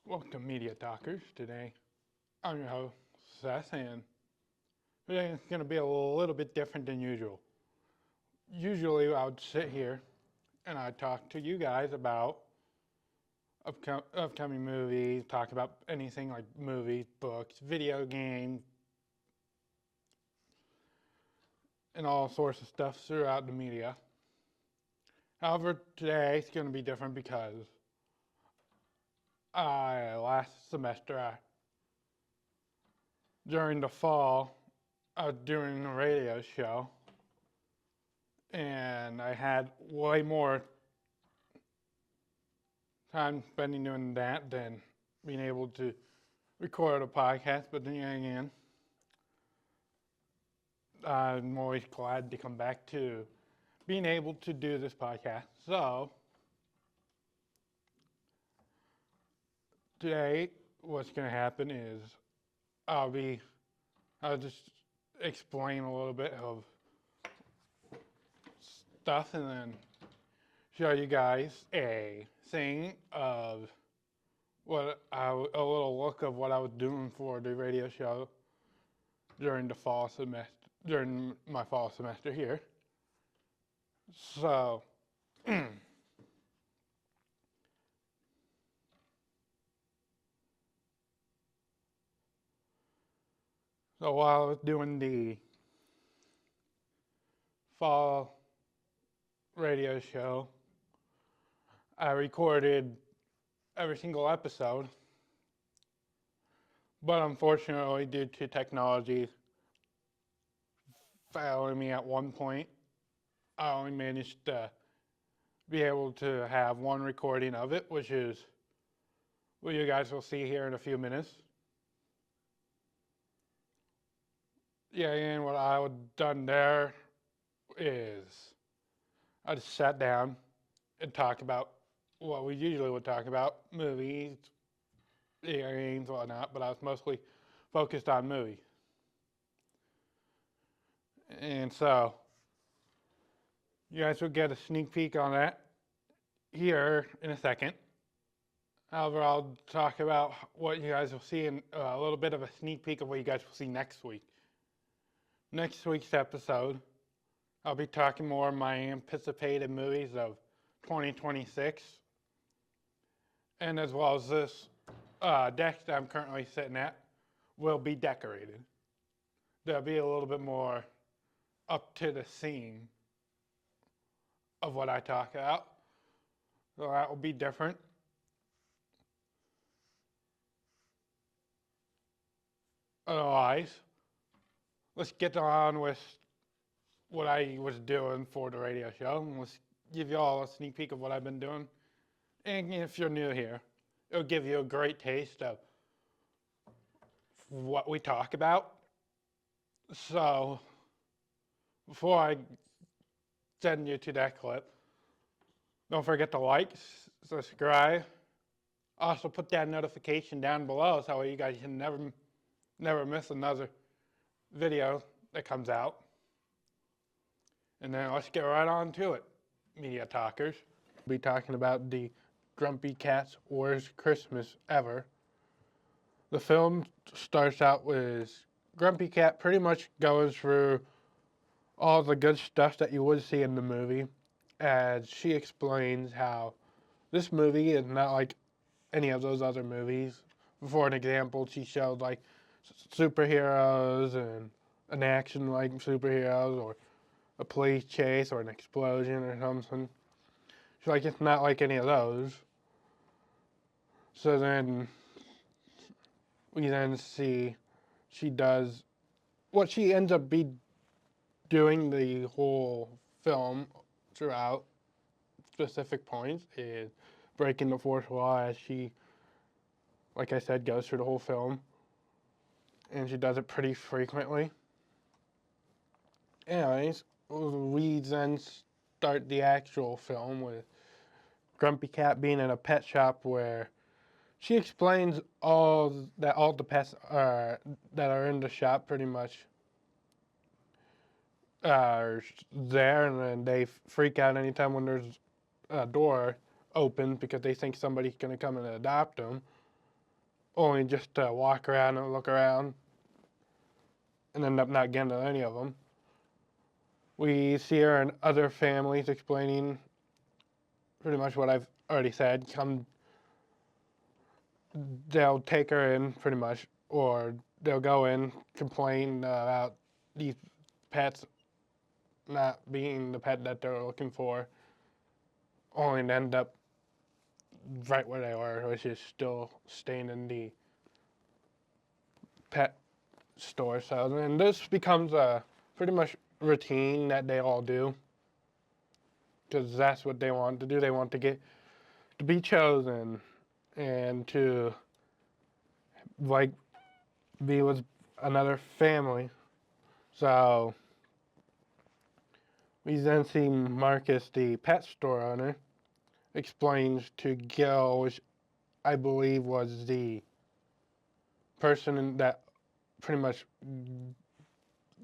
Welcome to Media Talkers. Today, I'm your host, Seth, and today it's going to be a little bit different than usual. Usually, I would sit here and I'd talk to you guys about upcoming movies, talk about anything like movies, books, video games, and all sorts of stuff throughout the media. However, today it's going to be different because last semester, during the fall, I was doing a radio show, and I had way more time spending doing that than being able to record a podcast. But then again, I'm always glad to come back to being able to do this podcast. So today, what's going to happen is I'll just explain a little bit of stuff and then show you guys a thing of a little look of what I was doing for the radio show during during my fall semester here. So, so while I was doing the fall radio show, I recorded every single episode, but unfortunately, due to technology failing me at one point, I only managed to be able to have one recording of it, which is what you guys will see here in a few minutes. Yeah, and what I would done there is I just sat down and talked about what we usually would talk about, movies, games, whatnot, but I was mostly focused on movies. And so you guys will get a sneak peek on that here in a second. However, I'll talk about what you guys will see in a little bit of a sneak peek of what you guys will see next week. Next week's episode, I'll be talking more of my anticipated movies of 2026, and as well as this deck that I'm currently sitting at will be decorated. There'll be a little bit more up to the scene of what I talk about, so that will be different. Otherwise, let's get on with what I was doing for the radio show. And let's give you all a sneak peek of what I've been doing. And if you're new here, it'll give you a great taste of what we talk about. So, before I send you to that clip, don't forget to like, subscribe. Also, put that notification down below so you guys can never miss another video that comes out. And then let's get right on to it, Media Talkers. We'll be talking about the Grumpy Cat's Worst Christmas Ever. The film starts out with Grumpy Cat pretty much goes through all the good stuff that you would see in the movie, as she explains how this movie is not like any of those other movies. For an example, she showed like superheroes and an action like superheroes, or a police chase, or an explosion or something. She's like, it's not like any of those. So then we then see she does what she ends up doing the whole film throughout. Specific points is breaking the fourth wall, as she, like I said, goes through the whole film, and she does it pretty frequently. Anyways, we then start the actual film with Grumpy Cat being in a pet shop, where she explains all the pets that are in the shop pretty much are there, and then they freak out anytime when there's a door open because they think somebody's going to come and adopt them. only just to walk around and look around and end up not getting to any of them. We see her and other families explaining pretty much what I've already said. They'll take her in pretty much, or they'll go in, complain about these pets not being the pet that they're looking for, only to end up right where they were, which is still staying in the pet store. So then this becomes a pretty much routine that they all do, because that's what they want to do. They want to get to be chosen and to like be with another family. So we then see Marcus, the pet store owner, explains to Gil, which I believe was the person that pretty much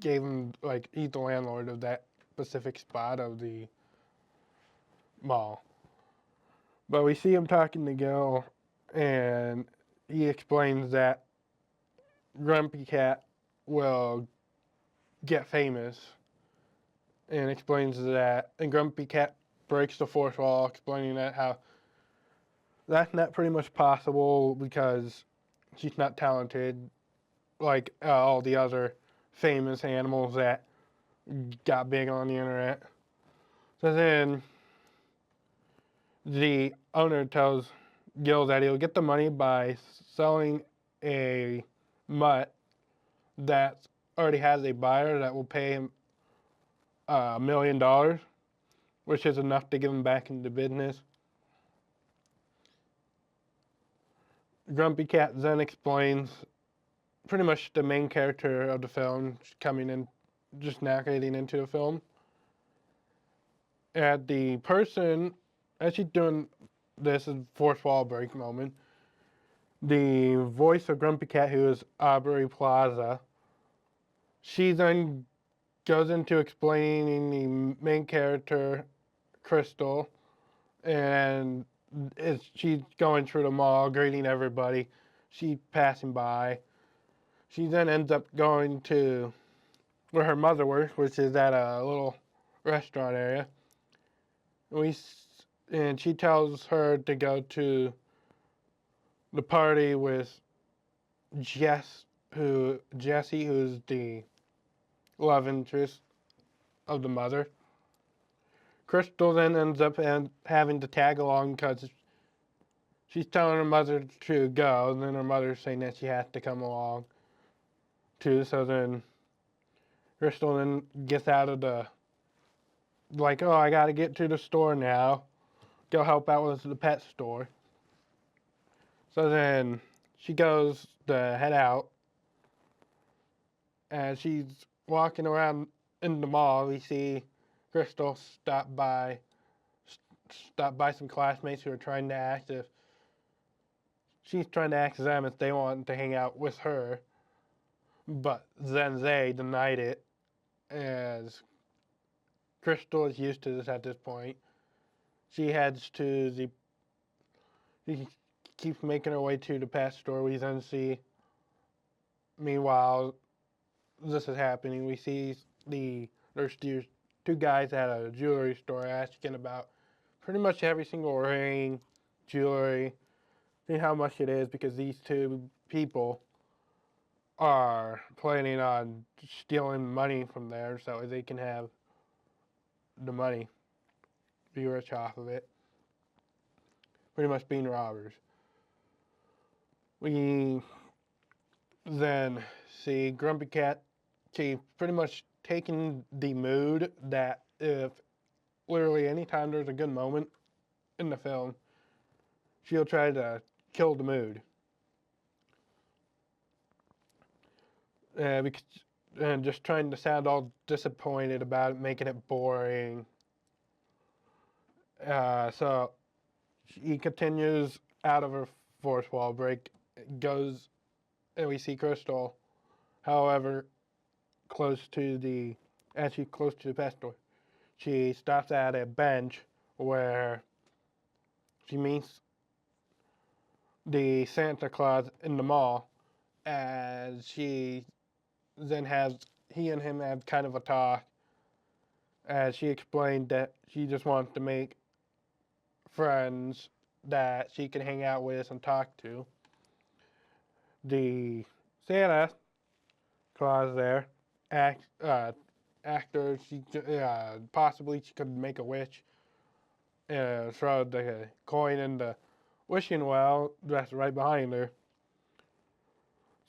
gave him, like, he's the landlord of that specific spot of the mall. But we see him talking to Gil, and he explains that Grumpy Cat will get famous, and explains that, and Grumpy Cat breaks the fourth wall, explaining that how that's not pretty much possible because she's not talented like all the other famous animals that got big on the internet. So then the owner tells Gil that he'll get the money by selling a mutt that already has a buyer that will pay him $1 million, which is enough to get him back into business. Grumpy Cat then explains pretty much the main character of the film coming in, just narrating into the film. And the person, as she's doing this is fourth wall break moment, the voice of Grumpy Cat, who is Aubrey Plaza, she then goes into explaining the main character, Crystal, and she's going through the mall, greeting everybody. She's passing by. She then ends up going to where her mother works, which is at a little restaurant area. And she tells her to go to the party with Jesse, who's the love interest of the mother. Crystal then ends up having to tag along because she's telling her mother to go, and then her mother's saying that she has to come along too. So then Crystal then gets out of the, like, oh, I gotta get to the store now. Go help out with the pet store. So then she goes to head out, and she's walking around in the mall. We see Crystal stop by some classmates who are trying to ask if she's trying to ask them if they want to hang out with her, but then they denied it, as Crystal is used to this at this point. She heads to she keeps making her way to the pet store. We then see, meanwhile, this is happening. We see there's two guys at a jewelry store asking about pretty much every single ring, jewelry, see how much it is, because these two people are planning on stealing money from there so they can have the money, be rich off of it. Pretty much being robbers. We then see Grumpy Cat, she pretty much taking the mood that if literally anytime there's a good moment in the film, she'll try to kill the mood. And just trying to sound all disappointed about it, making it boring. So he continues out of her fourth wall break, goes, and we see Crystal, however, close to the pet store. She stops at a bench where she meets the Santa Claus in the mall, as she then has he and him have kind of a talk, as she explained that she just wants to make friends that she can hang out with and talk to. The Santa Claus there, actor, she possibly she could make a wish, throw the coin in the wishing well that's right behind her.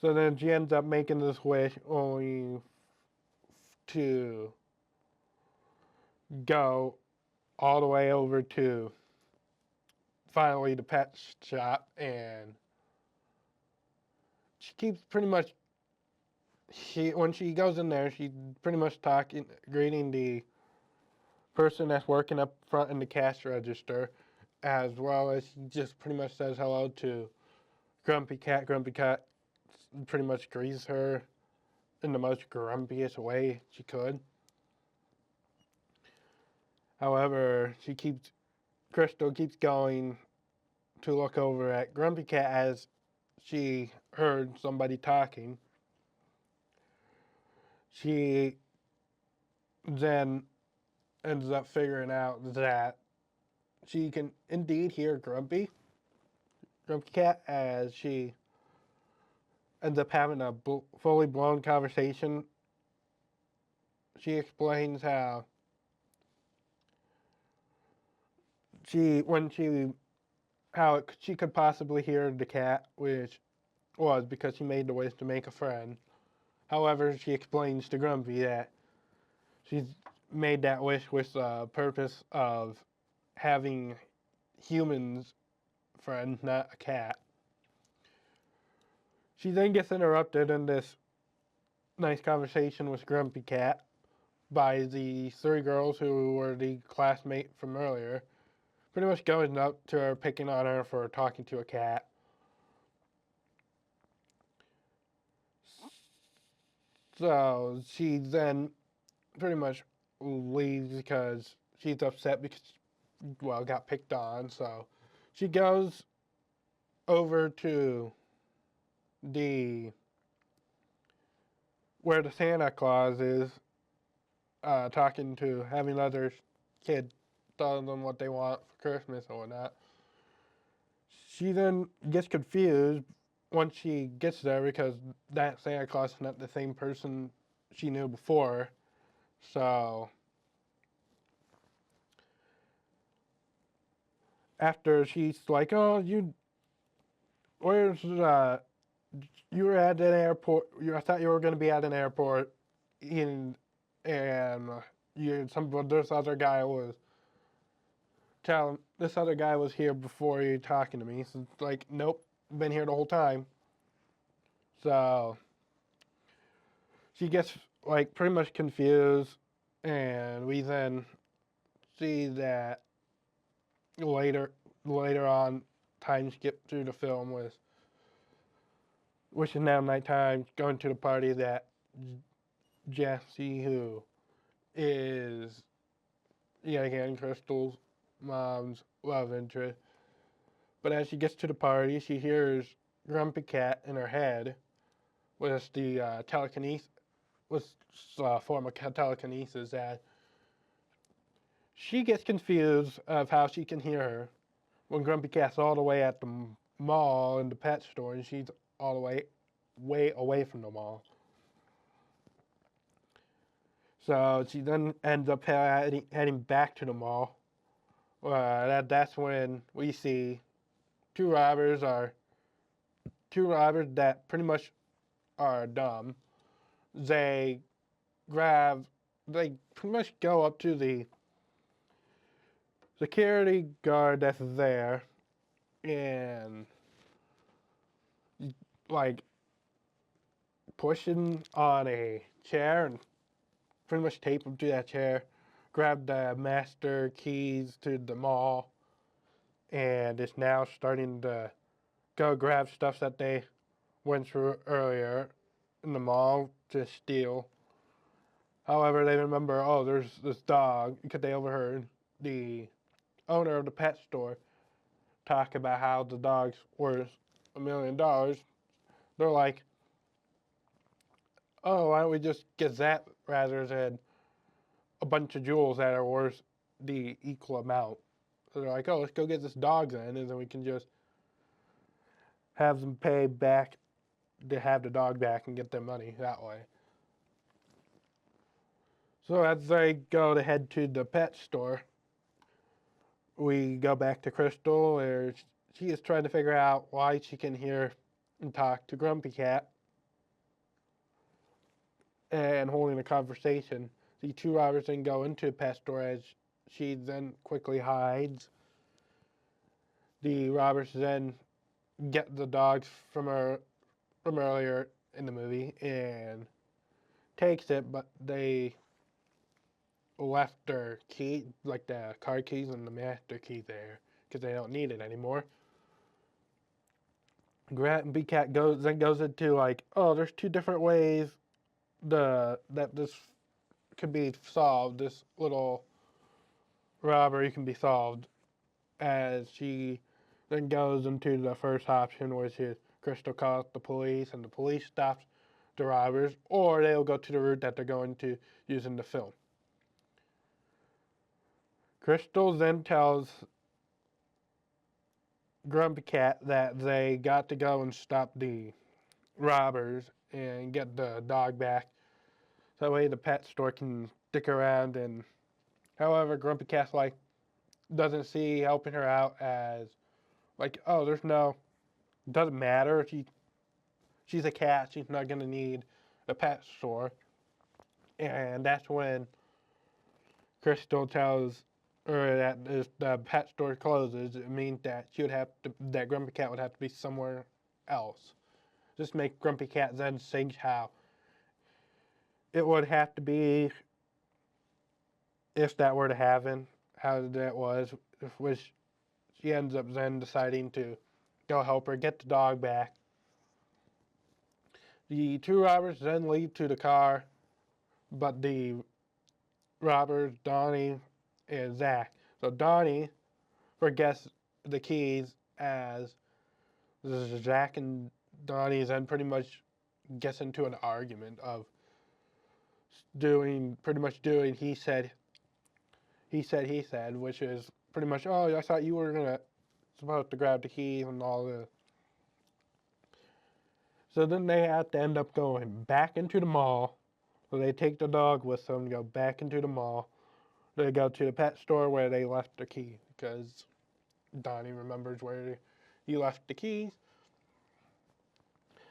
So then she ends up making this wish only to go all the way over to finally the pet shop, and she keeps pretty much when she goes in there, she's pretty much greeting the person that's working up front in the cash register, as well as she just pretty much says hello to Grumpy Cat. Grumpy Cat pretty much greets her in the most grumpiest way she could. However, Crystal keeps going to look over at Grumpy Cat as she heard somebody talking. She then ends up figuring out that she can indeed hear Grumpy Cat, as she ends up having a fully blown conversation. She explains how she could possibly hear the cat, which was because she made the wish to make a friend. However, she explains to Grumpy that she's made that wish with the purpose of having humans friends, not a cat. She then gets interrupted in this nice conversation with Grumpy Cat by the three girls who were the classmate from earlier, pretty much going up to her, picking on her for talking to a cat. So she then pretty much leaves because she's upset because, well, got picked on. So she goes over to where the Santa Claus is, having other kids telling them what they want for Christmas or whatnot. She then gets confused once she gets there because that Santa Claus is not the same person she knew before. So after she's like, "Oh, where's you were at an airport. I thought you were going to be at an airport, and this other guy was here before you talking to me." So it's like, nope, been here the whole time. So she gets like pretty much confused, and we then see that later on, time skip through the film with wishing now nighttime, going to the party that Jessie, who is yet again Crystal's mom's love interest. But as she gets to the party, she hears Grumpy Cat in her head with the telekinesis, with form of telekinesis, that she gets confused of how she can hear her when Grumpy Cat's all the way at the mall in the pet store, and she's all the way away from the mall. So she then ends up heading back to the mall. That's when we see two robbers that pretty much are dumb. They they pretty much go up to the security guard that's there and like pushing on a chair and pretty much tape him to that chair, grab the master keys to the mall, and is now starting to go grab stuff that they went through earlier in the mall to steal. However, they remember, oh, there's this dog, because they overheard the owner of the pet store talk about how the dogs were $1 million. They're like, oh, why don't we just get that rather than a bunch of jewels that are worth the equal amount? So they're like, oh, let's go get this dog then, and then we can just have them pay back to have the dog back and get their money that way. So as they go to head to the pet store, we go back to Crystal, where she is trying to figure out why she can hear and talk to Grumpy Cat and holding a conversation. The two robbers then go into the pet store as she then quickly hides. The robbers then get the dogs from her from earlier in the movie and takes it, but they left their key, like the car keys and the master key there, because they don't need it anymore. Grumpy Cat goes into like, oh, there's two different ways that this could be solved. This little robbery can be solved, as she then goes into the first option, which is Crystal calls the police, and the police stops the robbers, or they'll go to the route that they're going to use in the film. Crystal then tells Grumpy Cat that they got to go and stop the robbers and get the dog back. So that way the pet store can stick around. And however, Grumpy Cat's like, doesn't see helping her out as like, oh, doesn't matter. She's a cat. She's not gonna need a pet store. And that's when Crystal tells her that if the pet store closes, it means that that Grumpy Cat would have to be somewhere else. Just make Grumpy Cat then think how it would have to be if that were to happen, how that was, which she ends up then deciding to go help her get the dog back. The two robbers then leave to the car, but the robbers, Donnie and Zach. So Donnie forgets the keys as Zach and Donnie then pretty much gets into an argument of doing he said, which is pretty much, oh, I thought you were supposed to grab the keys and all this. So then they have to end up going back into the mall. So they take the dog with them, go back into the mall. They go to the pet store where they left their key, because Donnie remembers where he left the keys.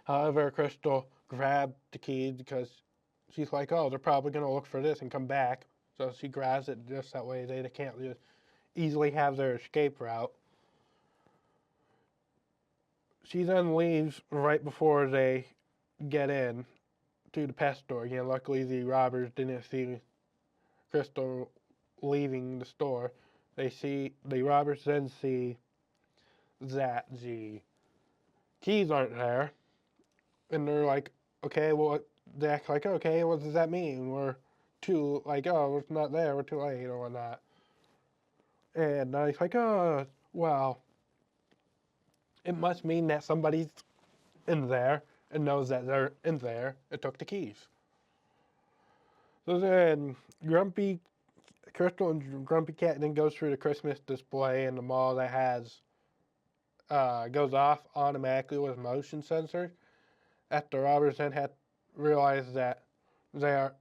However, Crystal grabbed the keys because she's like, oh, they're probably going to look for this and come back. So she grabs it just that way they can't just easily have their escape route. She then leaves right before they get in to the pet store again. Luckily, the robbers didn't see Crystal leaving the store. The robbers then see that the keys aren't there, and they're like, okay, well, they act like, okay, what does that mean? We're too, like, oh, it's not there, we're too late, or whatnot. And he's like, oh, well, it must mean that somebody's in there and knows that they're in there and took the keys. So then Crystal and Grumpy Cat then goes through the Christmas display in the mall that has goes off automatically with motion sensors. After robbers then had realized that they are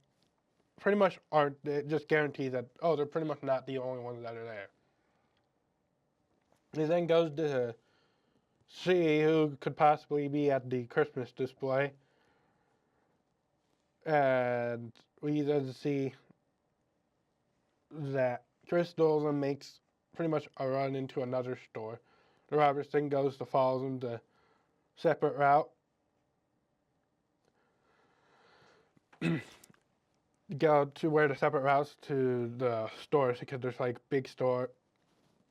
pretty much aren't, it just guarantees that, oh, they're pretty much not the only ones that are there. He then goes to see who could possibly be at the Christmas display. And we then see that Crystal then makes pretty much a run into another store. The robbers then goes to follow them to separate route. Go to where the separate routes to the stores, because there's like big store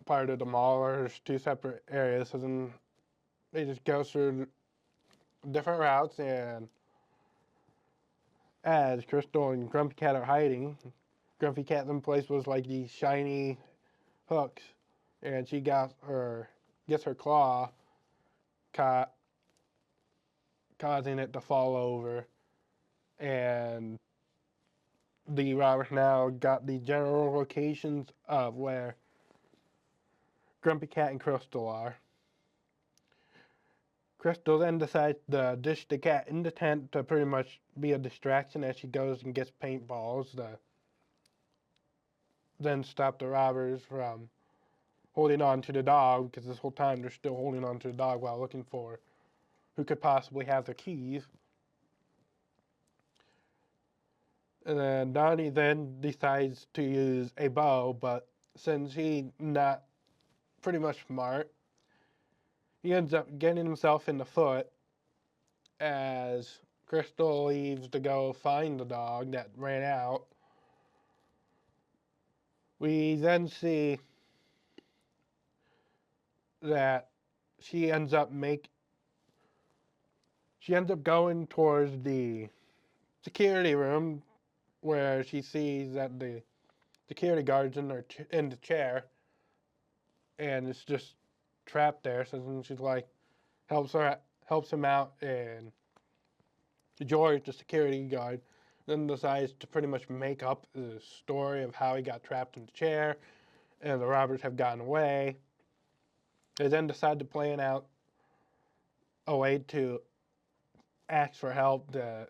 part of the mall where there's two separate areas. So then they just go through different routes, and as Crystal and Grumpy Cat are hiding, Grumpy Cat then place was like these shiny hooks, and she gets her claw caught causing it to fall over. And the robbers now got the general locations of where Grumpy Cat and Crystal are. Crystal then decides to dish the cat in the tent to pretty much be a distraction as she goes and gets paintballs to then stop the robbers from holding on to the dog, because this whole time they're still holding on to the dog while looking for who could possibly have the keys. And then Donnie then decides to use a bow, but since he's not pretty much smart, he ends up getting himself in the foot as Crystal leaves to go find the dog that ran out. We then see that she ends up going towards the security room where she sees that the security guard's in the chair and it's just trapped there. So then she's like, helps him out, and George, the security guard, then decides to pretty much make up the story of how he got trapped in the chair and the robbers have gotten away. They then decide to plan out a way to ask for help to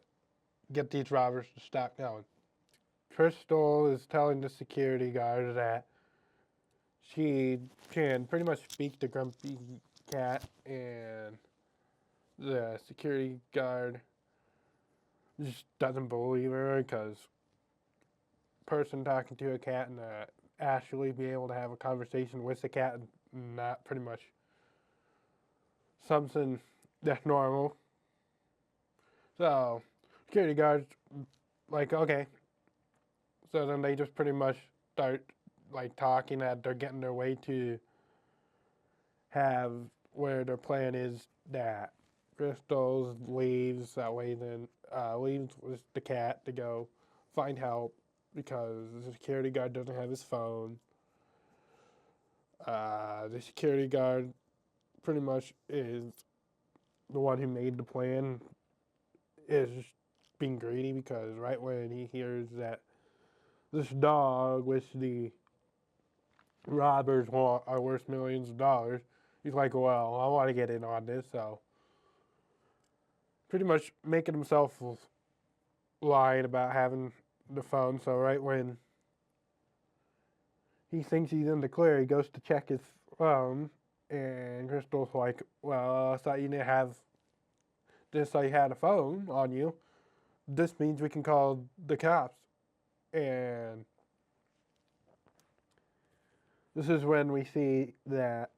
get these robbers to stop going. Crystal is telling the security guard that she can pretty much speak to Grumpy Cat, and the security guard just doesn't believe her because person talking to a cat and actually be able to have a conversation with the cat and not pretty much something that's normal. So security guards like, okay. So then they just pretty much start like talking that they're getting their way to have where their plan is that Crystal leaves, that way then leaves with the cat to go find help because the security guard doesn't have his phone. The security guard pretty much is the one who made the plan, is being greedy because right when he hears that this dog, which the robbers want, are worth millions of dollars, he's like, well, I want to get in on this, so pretty much making himself lying about having the phone. So right when he thinks he's in the clear, he goes to check his phone, and Crystal's like, well, I thought you didn't have this, I had a phone on you. This means we can call the cops. And this is when we see that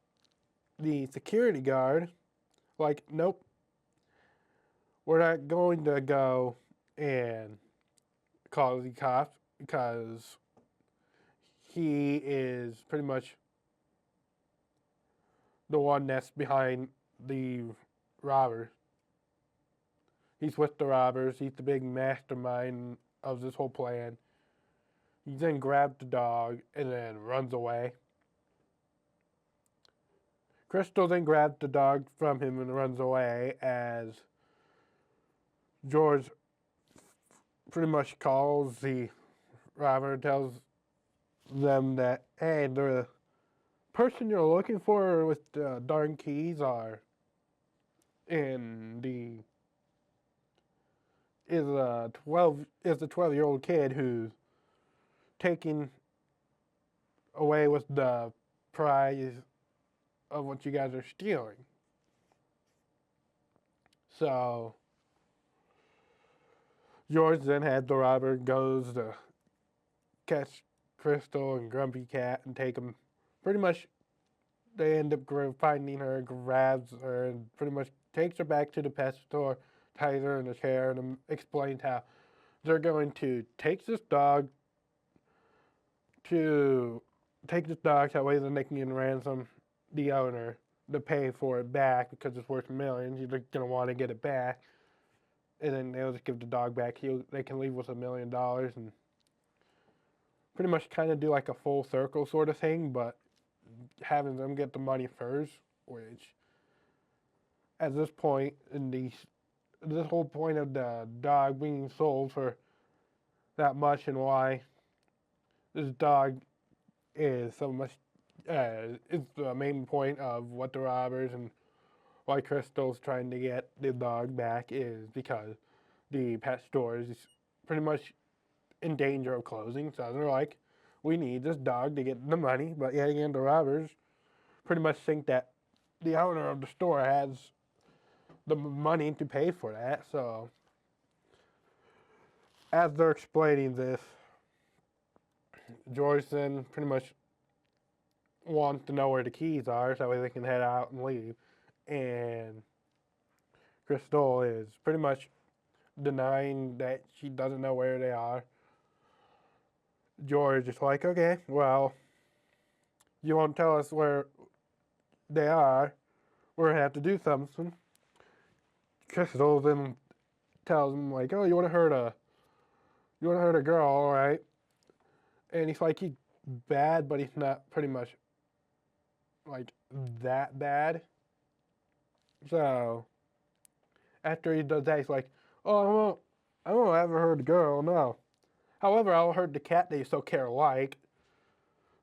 the security guard, like, nope, we're not going to go and call the cops because he is pretty much the one that's behind the robbers. He's with the robbers. He's the big mastermind of this whole plan. He then grabs the dog and then runs away. Crystal then grabs the dog from him and runs away as George pretty much calls the robber, tells them that, hey, the person you're looking for with the darn keys are in the is a 12-year-old kid who's taking away with the prize of what you guys are stealing. So George then had the robber goes to catch Crystal and Grumpy Cat and take them. Pretty much, they end up finding her, grabs her, and pretty much takes her back to the pet store, ties her in a chair, and explains how they're going to take this dog that way then they can ransom the owner to pay for it back because it's worth millions. You're going to want to get it back. And then they'll just give the dog back. They can leave with $1 million and pretty much kind of do like a full circle sort of thing, but having them get the money first, which at this point in this whole point of the dog being sold for that much and why this dog is so much is the main point of what the robbers and why Crystal's trying to get the dog back is because the pet store is pretty much in danger of closing. So they're like, we need this dog to get the money, but yet again, the robbers pretty much think that the owner of the store has the money to pay for that. So as they're explaining this, George then pretty much wants to know where the keys are so they can head out and leave. And Crystal is pretty much denying that she doesn't know where they are. George is like, okay, well, you won't tell us where they are. We're gonna have to do something. Crystal then tells him like, oh, you wanna hurt a girl, all right? And he's like, he's bad, but he's not pretty much like that bad. So after he does that, he's like, oh, I won't ever hurt a girl, no. However, I'll hurt the cat that you so care like.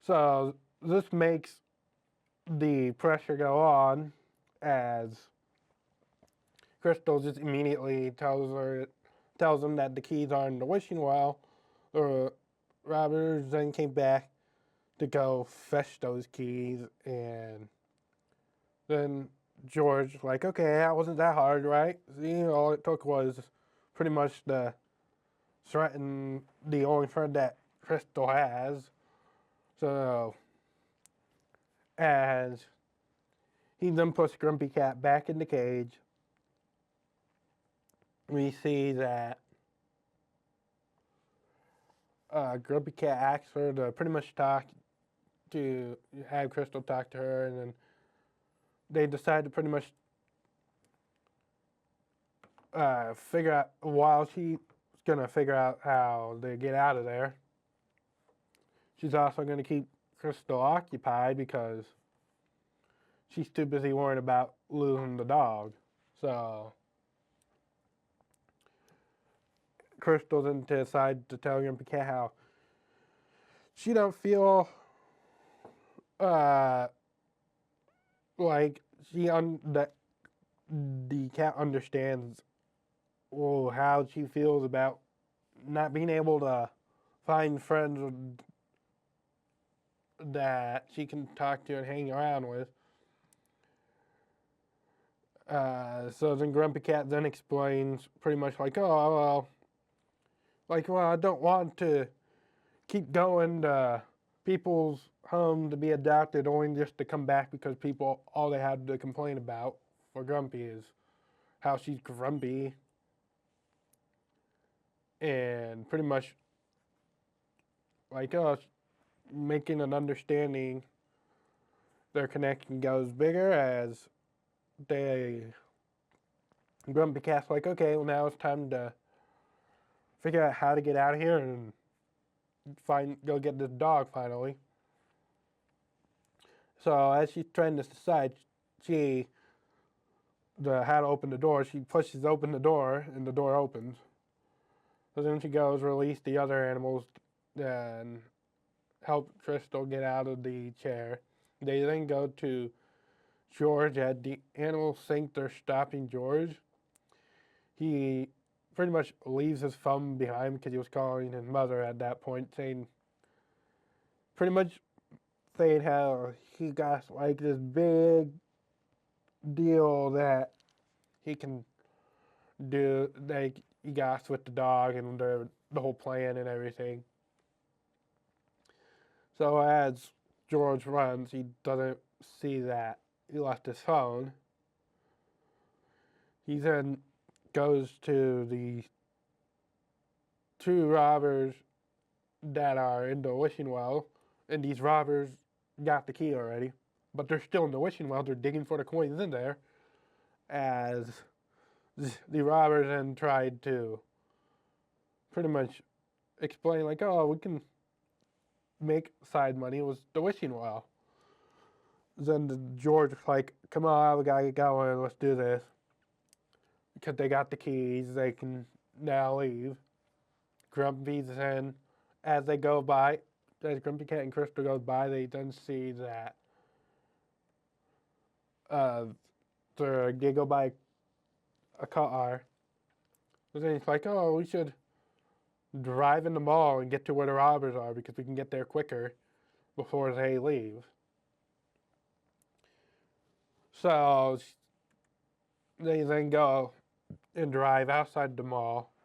So this makes the pressure go on as Crystal just immediately tells him that the keys are in the wishing well. The robbers then came back to go fetch those keys, and then George like, okay, that wasn't that hard, right? See, all it took was pretty much the threaten the only friend that Crystal has. So as he then puts Grumpy Cat back in the cage, we see that Grumpy Cat asks her to pretty much have Crystal talk to her, and then they decide to pretty much figure out, while she's gonna figure out how to get out of there, she's also gonna keep Crystal occupied because she's too busy worrying about losing the dog. So Crystal then decides to tell Grumpy Cat how she don't feel like that the cat understands how she feels about not being able to find friends that she can talk to and hang around with. So then Grumpy Cat then explains pretty much like, oh, well, I don't want to keep going to people's home to be adopted only just to come back because all they had to complain about for Grumpy is how she's grumpy. And pretty much like us making an understanding, their connection goes bigger as Grumpy Cat's like, okay, well now it's time to figure out how to get out of here and go get this dog finally. So as she's trying to decide, how to open the door, she pushes open the door and the door opens. So then she goes release the other animals and help Crystal get out of the chair. They then go to George. At the animals think they're stopping George, he pretty much leaves his phone behind because he was calling his mother at that point, saying how he got like this big deal that he can do, like he got with the dog and the whole plan and everything. So as George runs, he doesn't see that he left his phone. He then goes to the two robbers that are in the wishing well, and these robbers got the key already, but they're still in the wishing well. They're digging for the coins in there, as the robbers then tried to pretty much explain like, oh, we can make side money. It was the wishing well. Then George was like, come on, we gotta get going, let's do this. because they got the keys, they can now leave. Grumpy's then, as they go by, as Grumpy Cat and Crystal goes by, they then see that they go by a car. And then it's like, oh, we should drive in the mall and get to where the robbers are because we can get there quicker before they leave. So they then go and drive outside the mall